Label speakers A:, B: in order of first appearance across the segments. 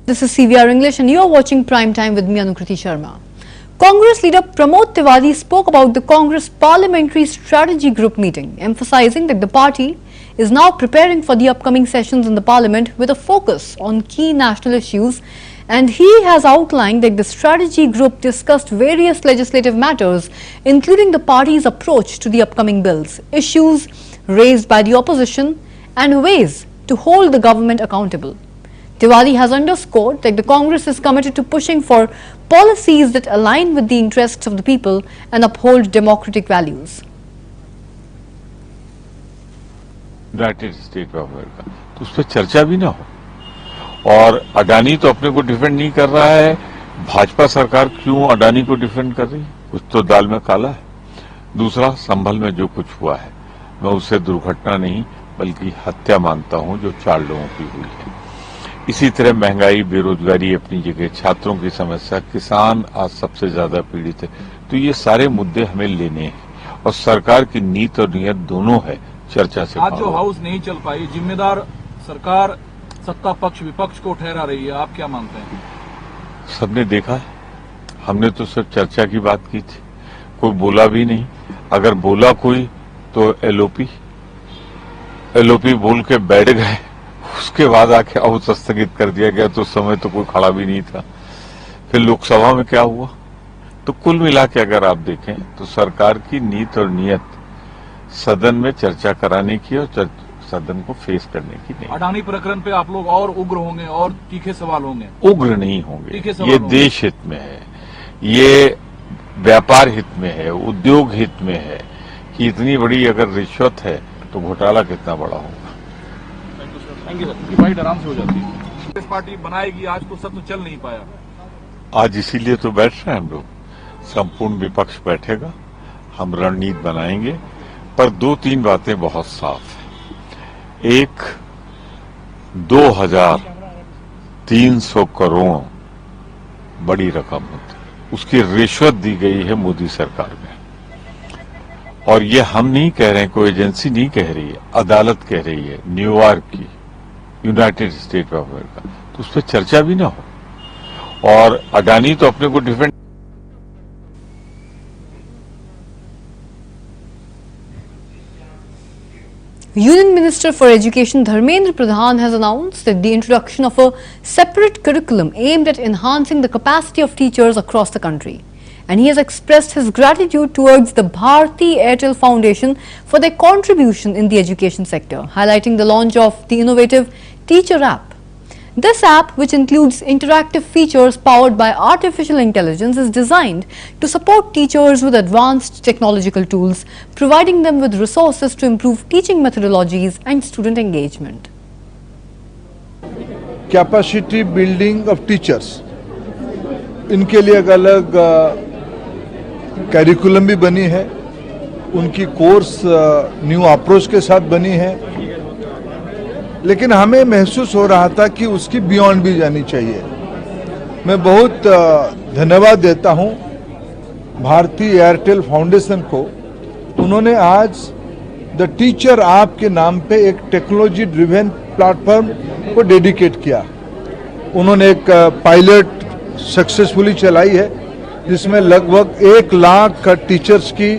A: This is CVR English and you are watching Prime Time with me, Anukriti Sharma. Congress leader Pramod Tiwari spoke about the Congress Parliamentary Strategy Group meeting, emphasizing that the party is now preparing for the upcoming sessions in the parliament with a focus on key national issues, and he has outlined that the strategy group discussed various legislative matters, including the party's approach to the upcoming bills, issues raised by the opposition and ways to hold the government accountable. Tiwari has underscored that the Congress is committed to pushing for policies that align with the interests of the people and uphold democratic values.
B: United state of America, तो उस पर चर्चा भी ना हो। और अडानी तो अपने को डिफेंड नहीं कर रहा है, भाजपा सरकार क्यों अडानी को डिफेंड कर रही है? कुछ तो दाल में काला है। दूसरा, संभल में जो कुछ हुआ है मैं उसे दुर्घटना नहीं बल्कि हत्या मानता हूं जो 4 लोगों की हुई है। इसी तरह महंगाई, बेरोजगारी अपनी जगह, छात्रों की समस्या, किसान आज सबसे ज्यादा पीड़ित है। तो ये सारे मुद्दे हमें लेने हैं और सरकार की नीति और नियत दोनों है चर्चा से।
C: आज जो हाउस नहीं चल पाई, जिम्मेदार सरकार सत्ता पक्ष विपक्ष को ठहरा रही है, आप क्या मानते हैं?
B: सबने देखा है, हमने तो सिर्फ चर्चा की बात की थी, कोई बोला भी नहीं। अगर बोला कोई तो एलओपी बोल के बैठ गए, उसके बाद आके हाउस स्थगित कर दिया गया, तो उस समय तो कोई खड़ा भी नहीं था। फिर लोकसभा में क्या हुआ? तो कुल मिला के अगर आप देखें तो सरकार की नीति और नियत सदन में चर्चा कराने की और सदन को फेस करने की नहीं।
C: अडानी प्रकरण पे आप लोग और उग्र होंगे और तीखे सवाल होंगे?
B: उग्र नहीं होंगे, ये देश हित में है, ये व्यापार हित में है, उद्योग हित में है कि इतनी बड़ी अगर रिश्वत है तो घोटाला कितना बड़ा होगा।
C: Thank you sir. फाइट आराम से हो जाती है, कांग्रेस पार्टी बनाएगी, आज तो सत्य चल नहीं पाया।
B: आज इसीलिए तो बैठ रहे हैं हम लोग, संपूर्ण विपक्ष बैठेगा, हम रणनीति बनाएंगे, पर 2-3 बातें बहुत साफ हैं। एक, 2300 करोड़ बड़ी रकम होती है, उसकी रिश्वत दी गई है मोदी सरकार में, और ये हम नहीं कह रहे हैं, कोई एजेंसी नहीं कह रही है, अदालत कह रही है, न्यूयॉर्क की, यूनाइटेड स्टेट ऑफ अमेरिका। तो उस पर चर्चा भी ना हो। और अडानी तो अपने को defend.
A: Union Minister for Education Dharmendra Pradhan has announced that the introduction of a separate curriculum aimed at enhancing the capacity of teachers across the country. And he has expressed his gratitude towards the Bharti Airtel Foundation for their contribution in the education sector, highlighting the launch of the innovative Teacher app. This app, which includes interactive features powered by artificial intelligence, is designed to support teachers with advanced technological tools, providing them with resources to improve teaching methodologies and student engagement.
D: Capacity building of teachers, इनके लिए एक अलग curriculum भी बनी है, उनकी course new approach के साथ बनी है, लेकिन हमें महसूस हो रहा था कि उसकी बियॉन्ड भी जानी चाहिए। मैं बहुत धन्यवाद देता हूं भारती एयरटेल फाउंडेशन को। उन्होंने आज द टीचर ऐप के नाम पे एक टेक्नोलॉजी ड्रिवन प्लेटफॉर्म को डेडिकेट किया। उन्होंने एक पायलट सक्सेसफुली चलाई है, जिसमें लगभग 1 लाख का टीचर्स की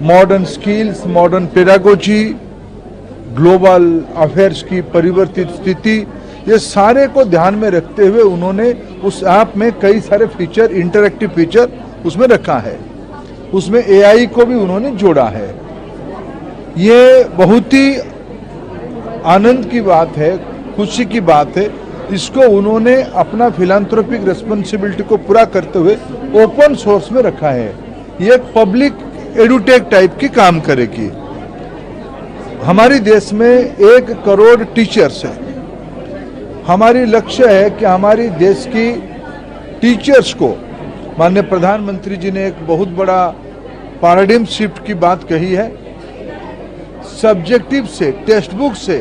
D: modern skills, modern pedagogy, global affairs की परिवर्तित स्थिति, ये सारे को ध्यान में रखते हुए उन्होंने उस ऐप में कई सारे फीचर, इंटरैक्टिव फीचर उसमें रखा है। उसमें एआई को भी उन्होंने जोड़ा है। ये बहुत ही आनंद की बात है, खुशी की बात है। इसको उन्होंने अपना फिलैंथ्रोपिक रिस्पांसिबिलिटी को पूरा करते हुए ओपन सोर्स में रखा है। ये पब्लिक एडुटेक टाइप की काम करेगी। हमारे देश में 1 करोड़ टीचर्स है। हमारी लक्ष्य है कि हमारी देश की टीचर्स को, माननीय प्रधानमंत्री जी ने एक बहुत बड़ा पैराडिम शिफ्ट की बात कही है, सब्जेक्टिव से, टेक्स्ट बुक से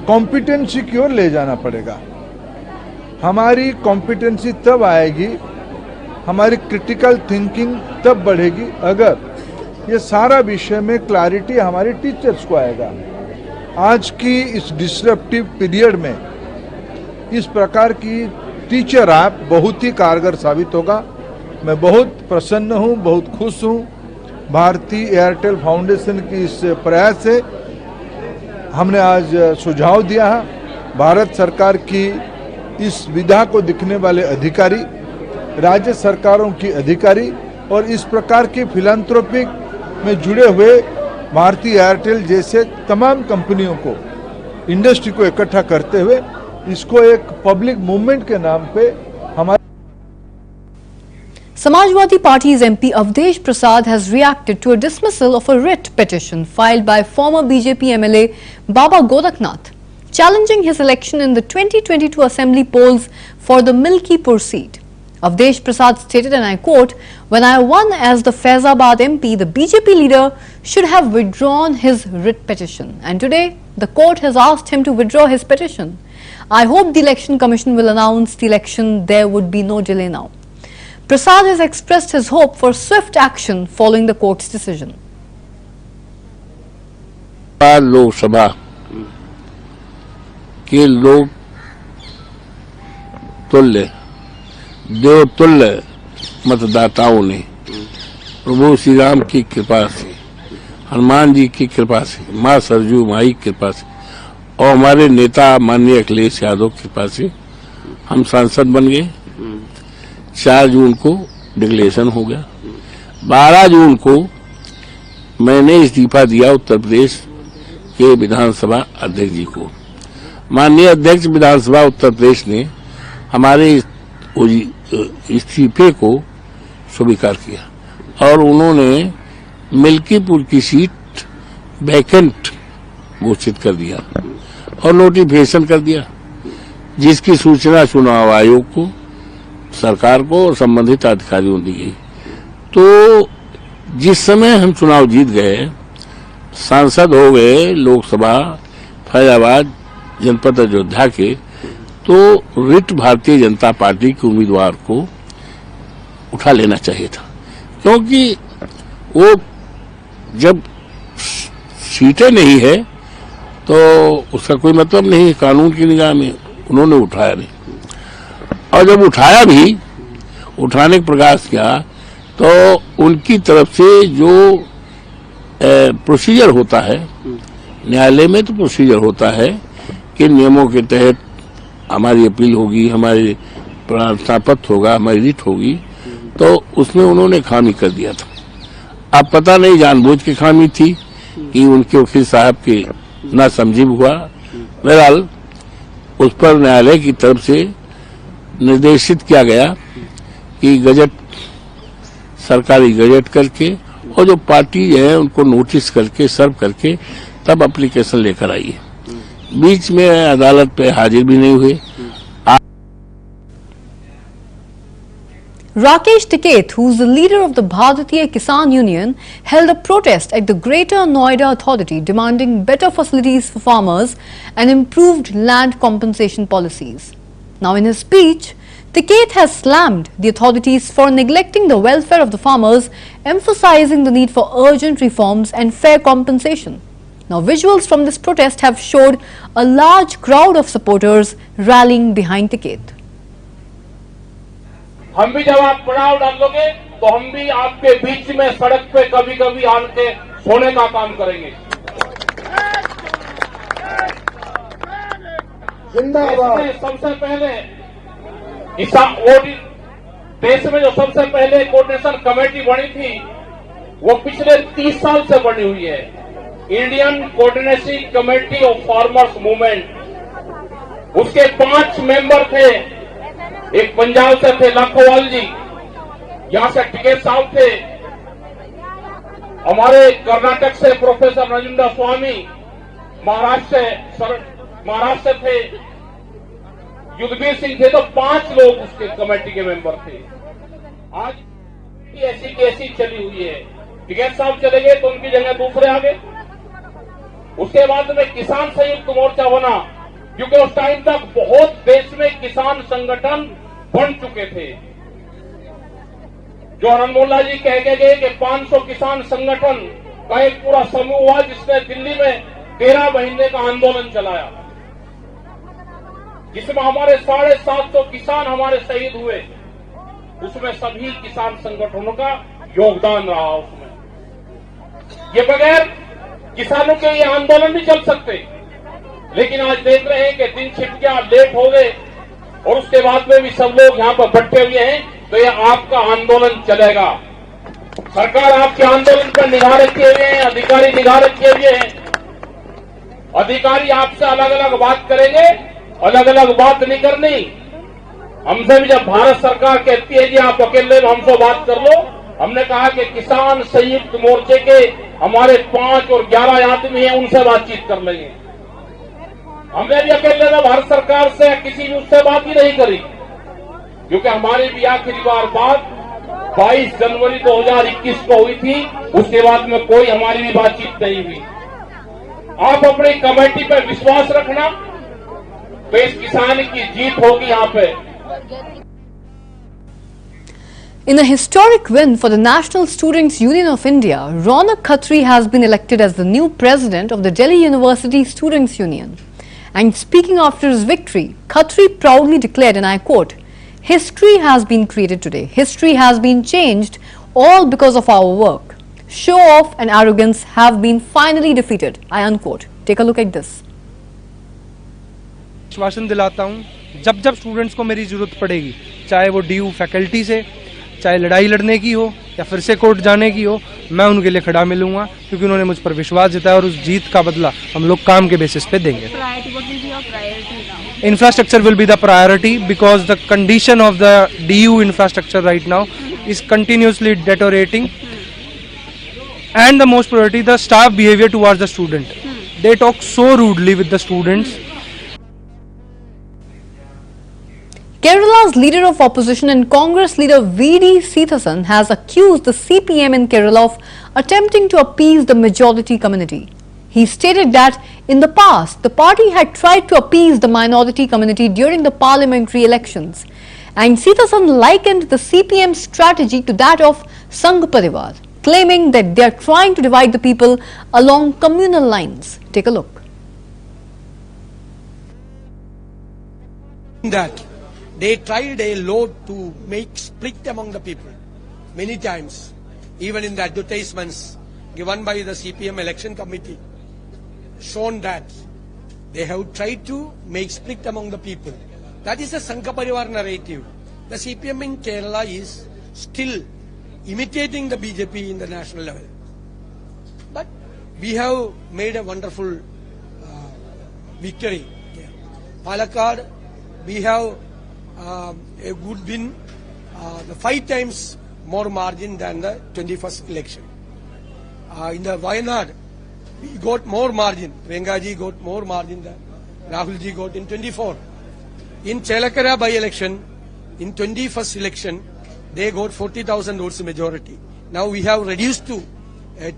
D: कॉम्पिटेंसी की ओर ले जाना पड़ेगा। हमारी कॉम्पिटेंसी तब आएगी, हमारी क्रिटिकल थिंकिंग तब बढ़ेगी अगर ये सारा विषय में क्लैरिटी हमारे टीचर्स को आएगा। आज की इस डिसरप्टिव पीरियड में इस प्रकार की टीचर ऐप बहुत ही कारगर साबित होगा। मैं बहुत प्रसन्न हूं, बहुत खुश हूं। भारतीय एयरटेल फाउंडेशन की इस प्रयास से हमने आज सुझाव दिया है। भारत सरकार की इस विधा को दिखने वाले अधिकारी, राज्य सरकारों की अधिकारी और इस प्रकार की फिलैंथ्रोपिक में जुड़े हुए भारतीय एयरटेल जैसे तमाम कंपनियों को, इंडस्ट्री को इकट्ठा करते हुए इसको एक पब्लिक मूवमेंट के नाम पे हमारे
A: Samajwadi Party's MP Avdesh Prasad has reacted to a dismissal of a writ petition filed by former BJP MLA Baba Goraknath, challenging his election in the 2022 Assembly polls for the Milkipur seat. Avdesh Prasad stated, and I quote, "When I won as the Faizabad MP, the BJP leader should have withdrawn his writ petition. And today, the court has asked him to withdraw his petition. I hope the Election Commission will announce the election. There would be no delay now." Prasad has expressed his hope for swift action following the court's decision.
E: Lok Sabha के लोग तुल्य देवतुल्य मतदाताओं ने प्रभु श्री राम की कृपा से, हनुमान जी की कृपा से, माँ सरजू माई की कृपा से और हमारे नेता माननीय अखिलेश यादव की कृपा से हम सांसद बन गए। 4 जून को डिक्लेरेशन हो गया। 12 जून को मैंने इस्तीफा दिया उत्तर प्रदेश के विधानसभा अध्यक्ष जी को। माननीय अध्यक्ष विधानसभा उत्तर प्रदेश ने हमारे इस्तीफे को स्वीकार किया और उन्होंने मिल्कीपुर की सीट वैकेंट घोषित कर दिया और नोटिफिकेशन कर दिया, जिसकी सूचना चुनाव आयोग को, सरकार को और संबंधित अधिकारियों दी गई। तो जिस समय हम चुनाव जीत गए, सांसद हो गए लोकसभा फैजाबाद जनपद अयोध्या के, तो रिट भारतीय जनता पार्टी के उम्मीदवार को उठा लेना चाहिए था, क्योंकि वो जब सीटें नहीं है तो उसका कोई मतलब नहीं। कानून की निगाह में उन्होंने उठाया नहीं, और जब उठाया भी, उठाने का प्रयास किया, तो उनकी तरफ से जो प्रोसीजर होता है न्यायालय में, तो प्रोसीजर होता है कि नियमों के तहत हमारी अपील होगी, हमारी प्रार्थना पत्र होगा, हमारी रिट होगी, तो उसमें उन्होंने खामी कर दिया था। अब पता नहीं जानबूझ के खामी थी कि उनके वकील साहब के ना समझी हुआ। बहरहाल उस पर न्यायालय की तरफ से निर्देशित किया गया कि गजट, सरकारी गजट करके और जो पार्टी है उनको नोटिस करके, सर्व करके तब एप्लीकेशन लेकर आइए। बीच में अदालत पे हाजिर भी नहीं हुए।
A: Rakesh Tiketh, who is the leader of the Bharatiya Kisan Union, held a protest at the Greater Noida Authority demanding better facilities for farmers and improved land compensation policies. Now, in his speech, Tiketh has slammed the authorities for neglecting the welfare of the farmers, emphasizing the need for urgent reforms and fair compensation. Now, visuals from this protest have showed a large crowd of supporters rallying behind Tiketh.
F: हम भी जब आप चुनाव डालोगे तो हम भी आपके बीच में सड़क पे कभी कभी आके सोने का काम करेंगे। जिंदाबाद। सबसे पहले देश में जो सबसे पहले कोऑर्डिनेशन कमेटी बनी थी वो पिछले 30 साल से बनी हुई है, Indian coordination committee of farmers movement. उसके 5 मेंबर थे, एक पंजाब से थे लाखोवाल जी, यहां से टिकेत साहब थे, हमारे कर्नाटक से प्रोफेसर राजेंद्र स्वामी, महाराष्ट्र थे युद्धवीर सिंह थे। तो 5 लोग उसके कमेटी के मेंबर थे। आज ऐसी की ऐसी चली हुई है। टिकेत साहब चले गए तो उनकी जगह दूसरे आ गए। उसके बाद में किसान संयुक्त मोर्चा बना, क्योंकि उस टाइम तक बहुत देश में किसान संगठन बन चुके थे। जो हरनमोल्ला जी कह के गए कि 500 किसान संगठन का एक पूरा समूह हुआ, जिसने दिल्ली में 13 महीने का आंदोलन चलाया। जिसमें हमारे 750 किसान हमारे शहीद हुए, उसमें सभी किसान संगठनों का योगदान रहा। उसमें ये बगैर किसानों के ये आंदोलन नहीं चल सकते। लेकिन आज देख रहे हैं कि दिन छिप गया, लेट हो गए और उसके बाद में भी सब लोग यहां पर बैठे हुए हैं, तो ये आपका आंदोलन चलेगा। सरकार आपके आंदोलन पर निगाह रखे हुए हैं, अधिकारी निगाह रखे हुए हैं। अधिकारी आपसे अलग अलग बात करेंगे, अलग अलग बात नहीं करनी। हमसे भी जब भारत सरकार कहती है जी आप अकेले हमसे बात कर लो, हमने कहा कि किसान संयुक्त मोर्चे के हमारे 5 और 11 आदमी हैं, उनसे बातचीत कर लेंगे। हमने भी अकेले में भारत सरकार से किसी भी उससे बात ही नहीं करी, क्योंकि हमारी भी आखिरी बार बात 22 जनवरी 2021 को हुई थी। उसके बाद में कोई हमारी भी बातचीत नहीं हुई। आप अपनी कमेटी पर विश्वास रखना, तो इस किसान की जीत होगी यहां पे।
A: In a historic win for the National Students Union of India, Ronak Khatri has been elected as the new president of the Delhi University Students Union. And speaking after his victory, Khatri proudly declared, and I quote, "History has been created today. History has been changed, all because of our work. Show off and arrogance have been finally defeated." I unquote. Take a look at this.
G: आश्वासन दिलाता हूँ जब जब students को मेरी ज़रूरत पड़ेगी, चाहे वो DU फैकल्टी से, चाहे लड़ाई लड़ने की हो या फिर से कोर्ट जाने की हो, मैं उनके लिए खड़ा मिलूंगा, क्योंकि उन्होंने मुझ पर विश्वास जताया और उस जीत का बदला हम लोग काम के बेसिस पे देंगे। Infrastructure will be the priority because the condition of the DU infrastructure right now is continuously deteriorating, and the most priority the staff behavior towards the student. They talk so rudely with the students.
A: Kerala's leader of opposition and Congress leader V.D. Sithasan has accused the CPM in Kerala of attempting to appease the majority community. He stated that in the past, the party had tried to appease the minority community during the parliamentary elections. And Sithasan likened the CPM strategy to that of Sangh Parivar, claiming that they are trying to divide the people along communal lines. Take a look.
H: That they tried a lot to make split among the people many times, even in the advertisements given by the CPM election committee, shown that they have tried to make split among the people. That is the Sangha Parivar narrative. The CPM in Kerala is still imitating the BJP in the national level. But we have made a wonderful victory. Palakkad, we have a good win, the 5 times more margin than the 21st election. In the Wayanad, we got more margin. Vengaji got more margin than Rahulji got in 24. In Chelakara by-election, in 21st election, they got 40,000 votes majority. Now we have reduced to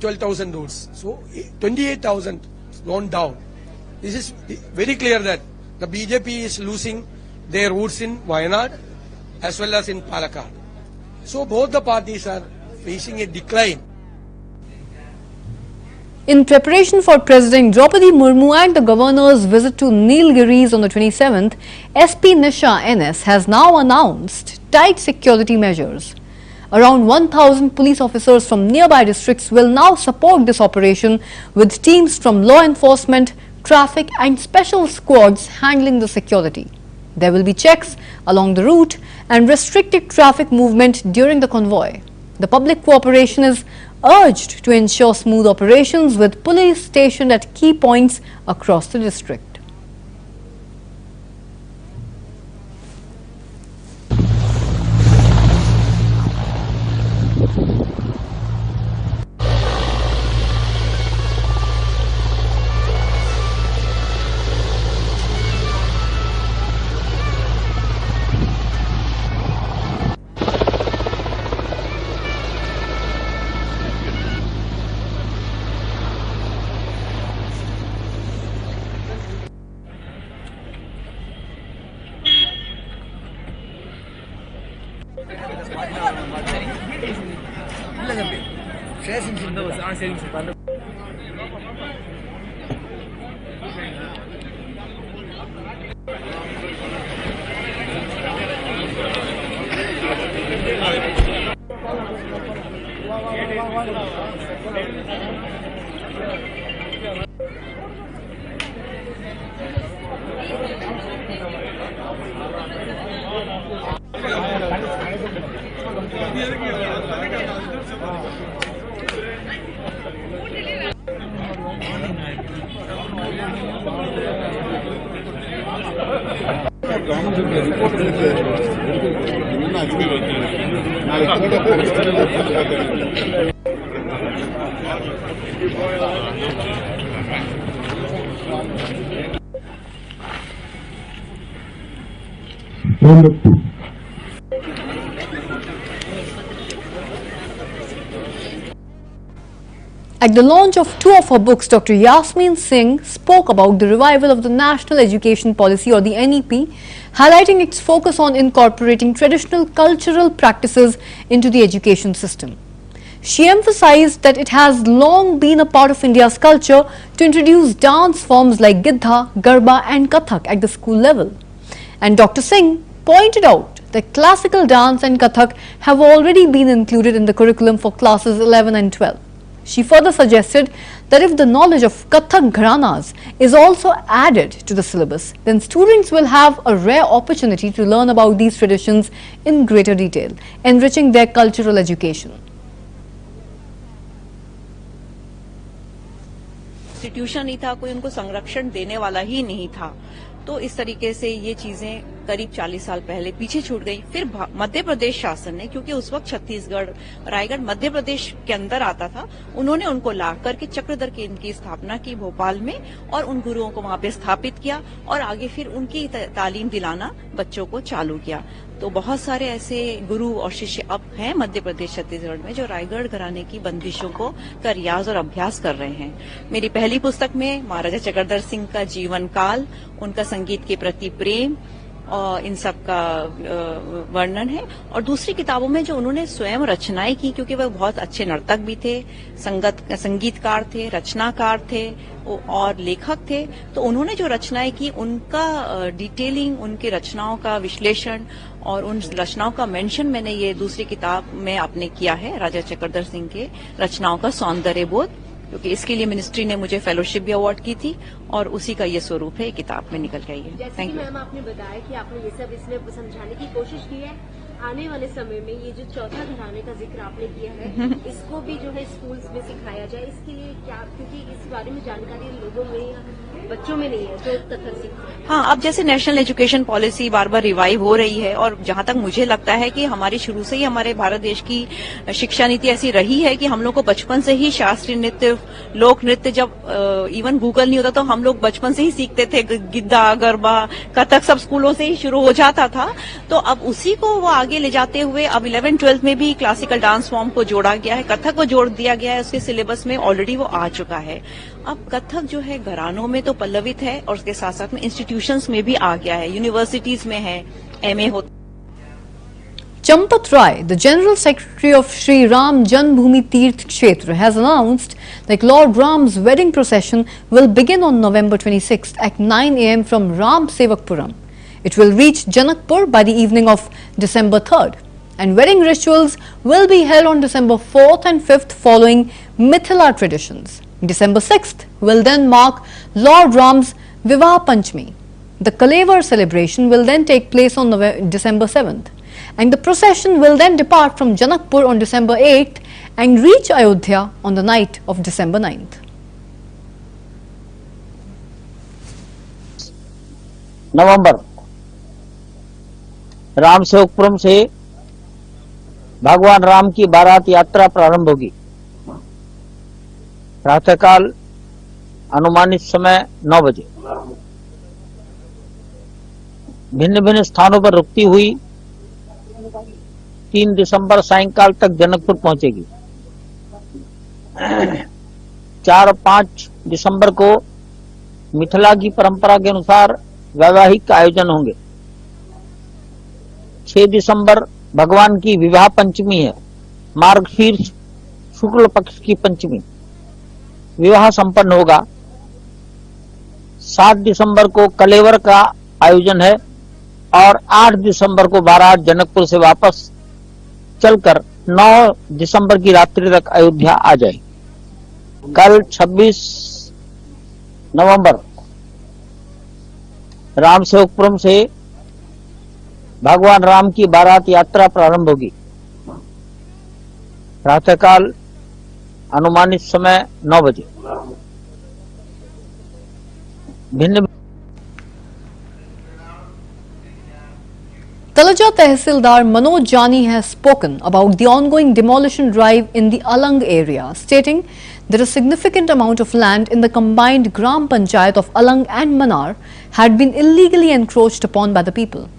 H: 12,000 votes. So 28,000 gone down. This is very clear that the BJP is losing their votes in Wayanad as well as in Palakkad. So both the parties are facing a decline.
A: In preparation for President Draupadi Murmu and the Governor's visit to Nilgiris on the 27th, SP Nisha NS has now announced tight security measures. Around 1,000 police officers from nearby districts will now support this operation, with teams from law enforcement, traffic and special squads handling the security. There will be checks along the route and restricted traffic movement during the convoy. The public cooperation is urged to ensure smooth operations, with police stationed at key points across the district. At the launch of two of her books, Dr. Yasmin Singh spoke about the revival of the National Education Policy, or the NEP, highlighting its focus on incorporating traditional cultural practices into the education system. She emphasized that it has long been a part of India's culture to introduce dance forms like Giddha, Garba and Kathak at the school level. And Dr. Singh pointed out that classical dance and Kathak have already been included in the curriculum for classes 11 and 12. She further suggested that if the knowledge of Kathak gharanas is also added to the syllabus, then students will have a rare opportunity to learn about these traditions in greater detail, enriching their cultural education.
I: Institution ही था, कोई उनको संरक्षण देने वाला ही नहीं था। तो इस तरीके से ये चीजें करीब 40 साल पहले पीछे छूट गई। फिर मध्य प्रदेश शासन ने, क्योंकि उस वक्त छत्तीसगढ़, रायगढ़ मध्य प्रदेश के अंदर आता था, उन्होंने उनको ला करके चक्रधर की इनकी स्थापना की भोपाल में और उन गुरुओं को वहां पे स्थापित किया और आगे फिर उनकी तालीम दिलाना बच्चों को चालू किया। तो बहुत सारे ऐसे गुरु और शिष्य अब हैं मध्य प्रदेश छत्तीसगढ़ में जो रायगढ़ घराने की बंदिशों को का रियाज और अभ्यास कर रहे हैं। मेरी पहली पुस्तक में महाराजा चक्रधर सिंह का जीवन काल, उनका संगीत के प्रति प्रेम और इन सब का वर्णन है। और दूसरी किताबों में जो उन्होंने स्वयं रचनाएं की, क्योंकि वह बहुत अच्छे नर्तक भी थे, संगीतकार थे, रचनाकार थे और लेखक थे, तो उन्होंने जो रचनाएं की उनका डिटेलिंग, उनके रचनाओं का विश्लेषण और उन रचनाओं का मेंशन मैंने ये दूसरी किताब में आपने किया है, राजा चक्रधर सिंह के रचनाओं का सौंदर्य बोध, क्योंकि इसके लिए मिनिस्ट्री ने मुझे फेलोशिप भी अवार्ड की थी और उसी का ये स्वरूप है, किताब में निकल के आई है। Thank you. मैम, आपने बताया कि आपने ये सब इसमें समझाने की कोशिश की है। आने वाले समय में ये जो चौथा घराने का जिक्र आपने किया है, इसको भी जो है स्कूल्स में सिखाया जाए, इसके लिए क्या, क्योंकि इस बारे में जानकारी लोगों में या बच्चों में नहीं है जो कथक सीखते हैं। हाँ, अब जैसे नेशनल एजुकेशन पॉलिसी बार बार रिवाइव हो रही है और जहां तक मुझे लगता है कि हमारी शुरू से ही हमारे भारत देश की शिक्षा नीति ऐसी रही है कि हम लोग को बचपन से ही शास्त्रीय नृत्य, लोक नृत्य, जब इवन गूगल नहीं होता तो हम लोग बचपन से ही सीखते थे। गिद्धा, गरबा, कथक सब स्कूलों से ही शुरू हो जाता था। तो अब उसी को वो आगे ले जाते हुए अब 11-12 में भी क्लासिकल डांस फॉर्म को जोड़ा गया है, कथक को जोड़ दिया गया है, उसके सिलेबस में ऑलरेडी वो आ चुका है। अब कथक जो है घरानों में तो पल्लवित है और उसके साथ साथ में इंस्टीट्यूशंस में भी आ गया है, यूनिवर्सिटीज में है, एमए होता।
A: Champat Rai, the General Secretary of Sri Ram Janmabhoomi Tirth Kshetra, has announced that Lord Ram's wedding procession will begin on November 26th at 9 a.m. from Ram Sevakpuram. It will reach Janakpur by the evening of December 3rd, and wedding rituals will be held on December 4th and 5th following Mithila traditions. December 6th will then mark Lord Ram's Vivah Panchami. The Kalevar celebration will then take place on December 7th. And the procession will then depart from Janakpur on December 8th and reach Ayodhya on the night of December 9th.
J: नवंबर राम सेवकपुरम से भगवान राम की बारात यात्रा प्रारंभ होगी। प्रातःकाल अनुमानित समय 9 बजे भिन्न भिन्न स्थानों पर रुकती हुई 3 दिसंबर सायंकाल तक जनकपुर पहुंचेगी। 4 और 5 दिसंबर को मिथिला की परंपरा के अनुसार वैवाहिक आयोजन होंगे। 6 दिसंबर भगवान की विवाह पंचमी है, मार्गशीर्ष शुक्ल पक्ष की पंचमी, विवाह संपन्न होगा। 7 दिसंबर को कलेवर का आयोजन है और 8 दिसंबर को बारात जनकपुर से वापस चलकर 9 दिसंबर की रात्रि तक अयोध्या आ जाएगी। कल 26 नवंबर रामसेवकपुरम से भगवान राम की बारात यात्रा प्रारंभ होगी। प्रातःकाल अनुमानित समय 9 बजे। भिन्न
A: Talaja Tehsildar Manoj Jani has spoken about the ongoing demolition drive in the Alang area, stating that a significant amount of land in the combined Gram Panchayat of Alang and Manar had been illegally encroached upon by the people.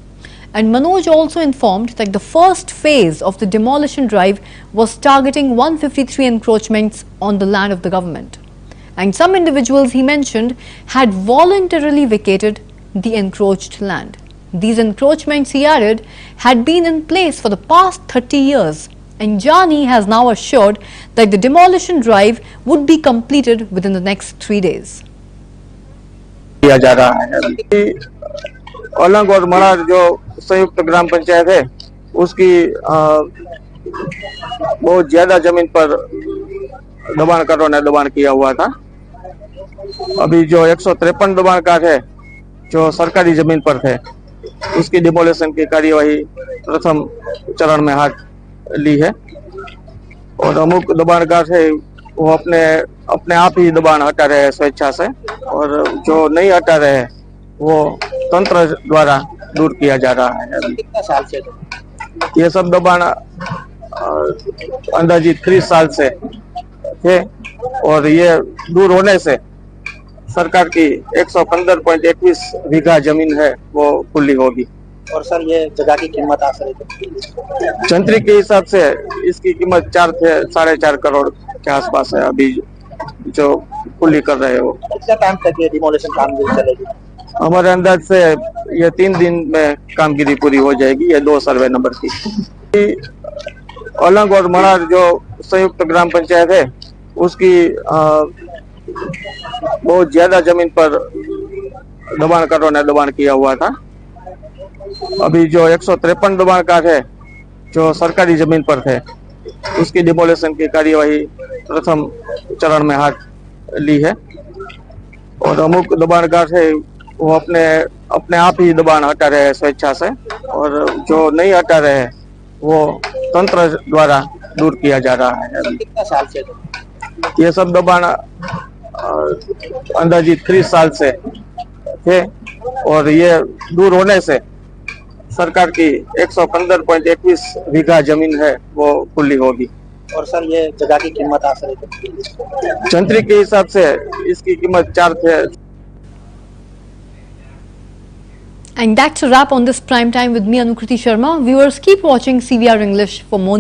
A: And Manoj also informed that the first phase of the demolition drive was targeting 153 encroachments on the land of the government. And some individuals, he mentioned, had voluntarily vacated the encroached land. These encroachments, he added, had been in place for the past 30 years, and Jani has now assured that the demolition drive would be completed within the next 3 days.
K: किया जा रहा है। अलंग और मनार जो संयुक्त ग्राम पंचायत है उसकी बहुत ज्यादा जमीन पर दबाणकारों ने दबाण किया हुआ था। अभी जो 153 दबाणकार है जो सरकारी जमीन पर थे उसकी डिमोलेशन की कार्यवाही प्रथम चरण में हाथ ली है और अमुक दबाणकार है वो अपने आप ही दबाण हटा रहे हैं स्वेच्छा से, और जो नहीं हटा रहे हैं वो तंत्र द्वारा दूर किया जा रहा है।
J: कितने साल से
K: ये सब दबाण अंदाजित 30 साल से थे और ये दूर होने से सरकार की 115.21 बीघा जमीन है वो खुली होगी।
J: और सर ये जगह की कीमत आसरे
K: जंत्री के हिसाब से इसकी कीमत 4 से 4.5 करोड़ के आसपास है। अभी जो खुली कर रहे हो
J: कितना टाइम तक ये डिमोलेशन कामगिरी चलेगी?
K: हमारे अंदाज से ये 3 दिन में कामगिरी पूरी हो जाएगी। ये 2 सर्वे नंबर की अलंग और मनार जो संयुक्त ग्राम पंचायत है उसकी बहुत ज्यादा जमीन पर दबाणकारों ने दबाण किया हुआ था। अभी जो 153 दबाणकार है जो सरकारी जमीन पर थे उसकी डिमोलेशन की कार्यवाही प्रथम चरण में हाथ ली है और अमुक दबाणकार है वो अपने आप ही दबाण हटा रहे हैं स्वेच्छा से, और जो नहीं हटा रहे हैं वो तंत्र द्वारा दूर किया जा रहा है।
J: कितने साल से
K: ये सब दबाण अंदाजित 30 साल से थे और ये दूर होने से सरकार की 115.21 बीघा जमीन है वो खुली होगी।
J: और सर ये जगह की कीमत आसरे
K: जंत्री के हिसाब से इसकी कीमत 4 से।
A: And that's a wrap on this prime time with me, Anukriti Sharma. Viewers, keep watching CVR English for more.